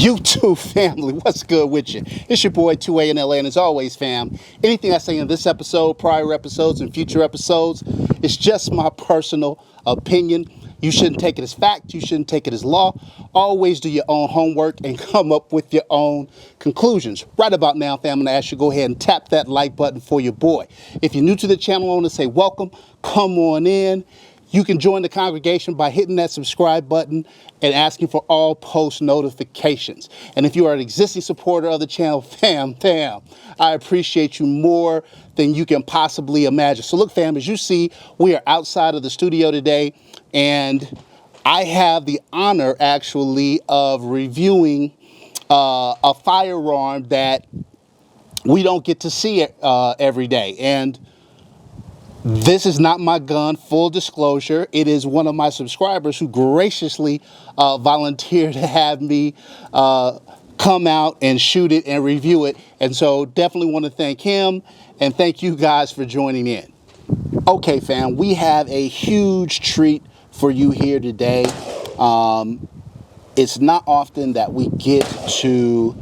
JW2 family, what's good with you? It's your boy 2A-N-LA, and as always, fam, anything I say in this episode, prior episodes, and future episodes, it's just my personal opinion. You shouldn't take it as fact. You shouldn't take it as law. Always do your own homework and come up with your own conclusions. Right about now, fam, I'm going to ask you to go ahead and tap that like button for your boy. If you're new to the channel, I want to say welcome. Come on in. You can join the congregation by hitting that subscribe button and asking for all post notifications. And if you are an existing supporter of the channel, fam, I appreciate you more than you can possibly imagine. So look, fam, as you see, we are outside of the studio today, and I have the honor, actually, of reviewing a firearm that we don't get to see every day. And this is not my gun, full disclosure. It is one of my subscribers who graciously volunteered to have me come out and shoot it and review it. And so definitely want to thank him and thank you guys for joining in. Okay, fam, we have a huge treat for you here today. It's not often that we get to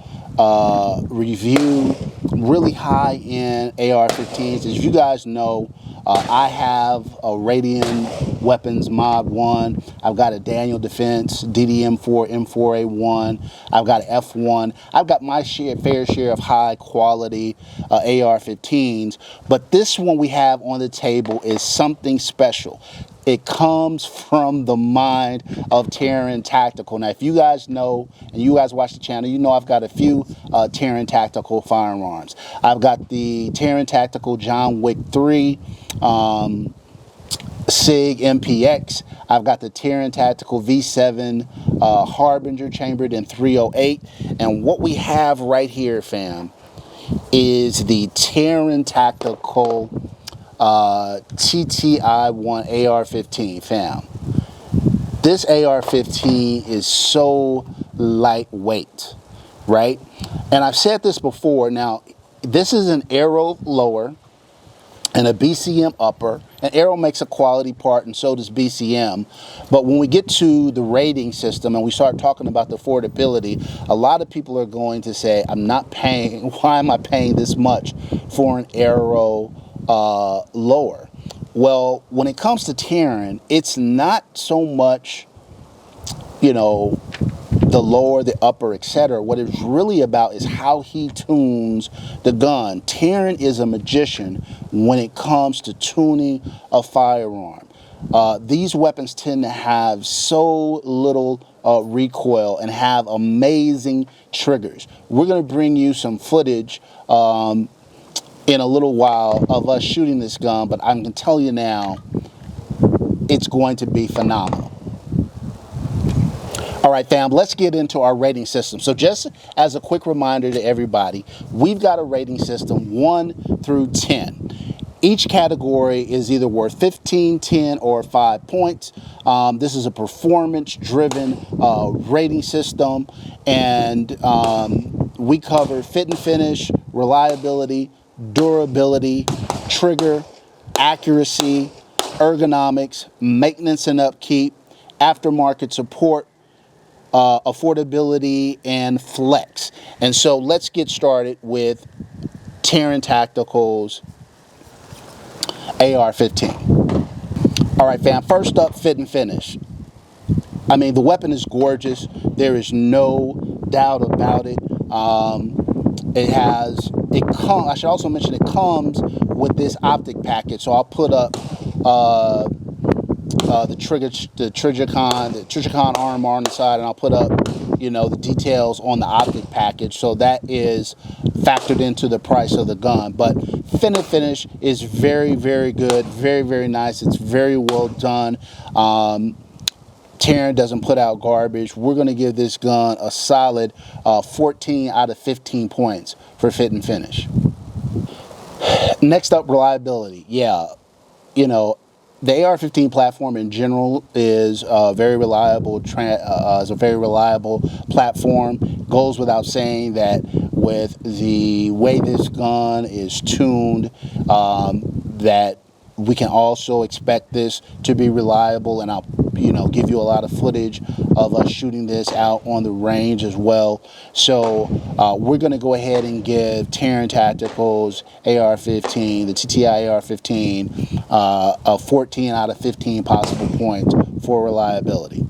review really high-end AR-15s. As you guys know, I have a Radian Weapons Mod 1. I've got a Daniel Defense DDM4 M4A1. I've got an F1. I've got my fair share of high-quality AR-15s. But this one we have on the table is something special. It comes from the mind of Taran Tactical. Now, if you guys know, and you guys watch the channel, you know I've got a few Taran Tactical firearms. I've got the Taran Tactical John Wick 3 SIG MPX. I've got the Taran Tactical V7 Harbinger chambered in 308. And what we have right here, fam, is the Taran Tactical TTI-1 AR-15, fam. This AR-15 is so lightweight, right? And I've said this before. Now, this is an Aero lower and a BCM upper. And Aero makes a quality part, and so does BCM. But when we get to the rating system and we start talking about the affordability, a lot of people are going to say, I'm not paying, why am I paying this much for an Aero lower? Well, when it comes to Taran, it's not so much, you know, the lower, the upper, etc. What it's really about is how he tunes the gun. Taran is a magician when it comes to tuning a firearm. These weapons tend to have so little recoil and have amazing triggers. We're going to bring you some footage in a little while of us shooting this gun, but I can tell you now, it's going to be phenomenal. All right, fam, let's get into our rating system. So just as a quick reminder to everybody, we've got a rating system 1 through 10. Each category is either worth 15, 10, or 5 points. This is a performance-driven rating system, and we cover fit and finish, reliability, durability, trigger, accuracy, ergonomics, maintenance and upkeep, aftermarket support, affordability, and flex. And so let's get started with Taran Tactical's AR-15. All right, fam, first up, fit and finish. I mean, the weapon is gorgeous. There is no doubt about it. I should also mention it comes with this optic package. So I'll put up the Trijicon armor on the side, and I'll put up, you know, the details on the optic package. So that is factored into the price of the gun. But fit and finish is very, very good, very, very nice. It's very well done. Taran doesn't put out garbage. We're going to give this gun a solid 14 out of 15 points for fit and finish. Next up, reliability. Yeah, you know, the AR-15 platform in general is a very reliable platform. Goes without saying that with the way this gun is tuned, that we can also expect this to be reliable, and I'll give you a lot of footage of us shooting this out on the range as well. So we're going to go ahead and give Taran Tactical's AR-15, the TTI AR-15, a 14 out of 15 possible points for reliability.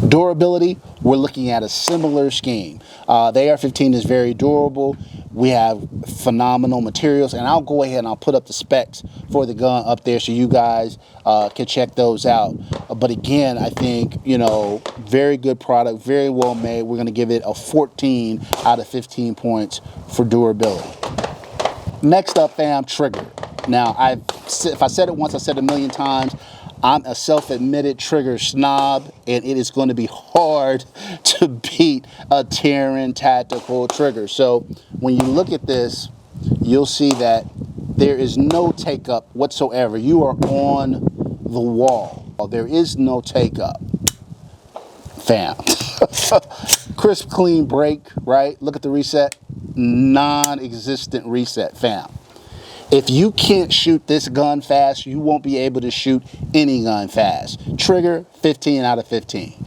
Durability, we're looking at a similar scheme. The AR-15 is very durable. We have phenomenal materials, and I'll go ahead and I'll put up the specs for the gun up there so you guys can check those out. But again, I think, very good product, very well made. We're going to give it a 14 out of 15 points for durability. Next up, fam, trigger. Now, if I said it once, I said it a million times. I'm a self-admitted trigger snob, and it is going to be hard to beat a Taran Tactical trigger. So when you look at this, you'll see that there is no take-up whatsoever. You are on the wall. There is no take-up, fam. Crisp, clean break, right? Look at the reset. Non-existent reset, fam. If you can't shoot this gun fast, you won't be able to shoot any gun fast. Trigger, 15 out of 15.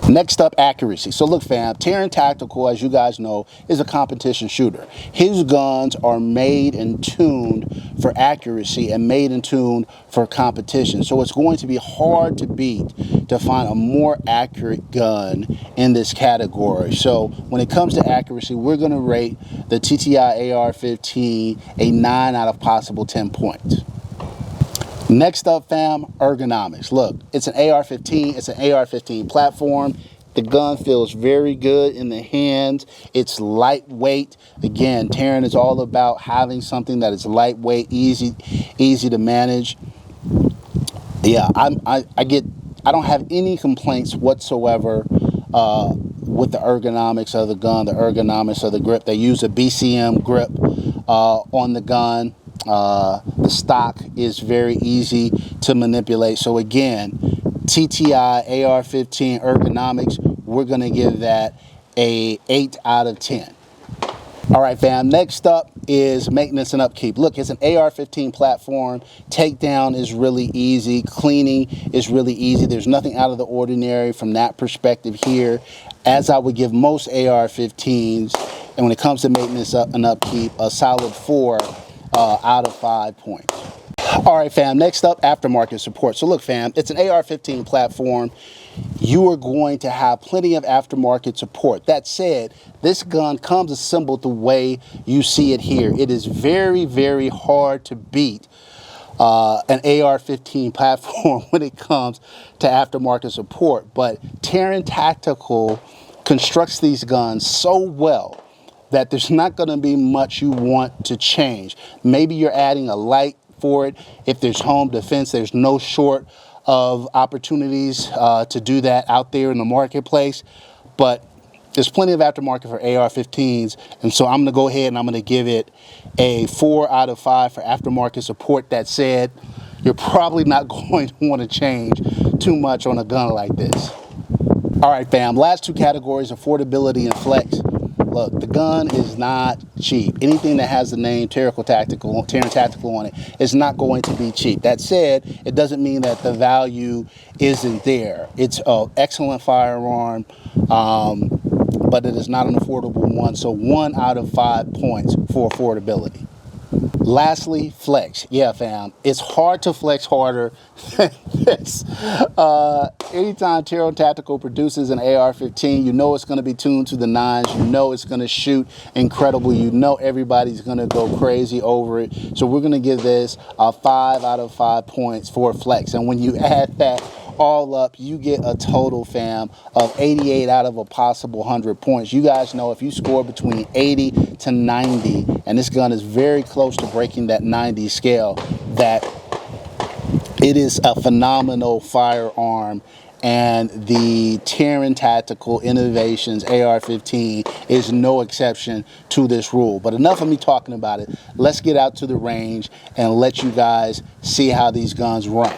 Next up, accuracy. So look, fam, Taran Tactical, as you guys know, is a competition shooter. His guns are made and tuned for accuracy and made and tuned for competition. So it's going to be hard to beat to find a more accurate gun in this category. So when it comes to accuracy, we're going to rate the TTI AR-15 a 9 out of possible 10 points. Next up, fam, ergonomics. Look, it's an AR-15. It's an AR-15 platform. The gun feels very good in the hands. It's lightweight. Again, Taran is all about having something that is lightweight, easy to manage. Yeah, I don't have any complaints whatsoever with the ergonomics of the gun, the ergonomics of the grip. They use a BCM grip on the gun. The stock is very easy to manipulate. So again, TTI AR-15 ergonomics, we're going to give that a 8 out of 10. All right, fam, next up is maintenance and upkeep. Look, it's an AR-15 platform. Takedown is really easy. Cleaning is really easy. There's nothing out of the ordinary from that perspective here, as I would give most AR-15s. And when it comes to maintenance and upkeep, a solid 4 out of 5 points. All right, fam, next up, aftermarket support. So look, fam, it's an AR-15 platform. You are going to have plenty of aftermarket support. That said, this gun comes assembled the way you see it here. It is very, very hard to beat an AR-15 platform when it comes to aftermarket support. But Taran Tactical constructs these guns so well that there's not going to be much you want to change. Maybe you're adding a light for it. If there's home defense, there's no short of opportunities to do that out there in the marketplace. But there's plenty of aftermarket for AR-15s, and so I'm going to go ahead and I'm going to give it a 4 out of 5 for aftermarket support. That said, you're probably not going to want to change too much on a gun like this. All right, fam, last two categories, affordability and flex. Look, the gun is not cheap. Anything that has the name Taran Tactical on it is not going to be cheap. That said, it doesn't mean that the value isn't there. It's an excellent firearm, but it is not an affordable one. So 1 out of 5 points for affordability. Lastly, flex. Yeah, fam, it's hard to flex harder than this. Anytime Taran Tactical produces an AR-15, you know it's going to be tuned to the 9s. You know it's going to shoot incredible. You know everybody's going to go crazy over it. So we're going to give this a 5 out of 5 points for flex. And when you add that all up, you get a total, fam, of 88 out of a possible 100 points. You guys know if you score between 80 to 90, and this gun is very close to breaking that 90 scale, that it is a phenomenal firearm. And the Taran Tactical Innovations AR-15 is no exception to this rule. But enough of me talking about it. Let's get out to the range and let you guys see how these guns run.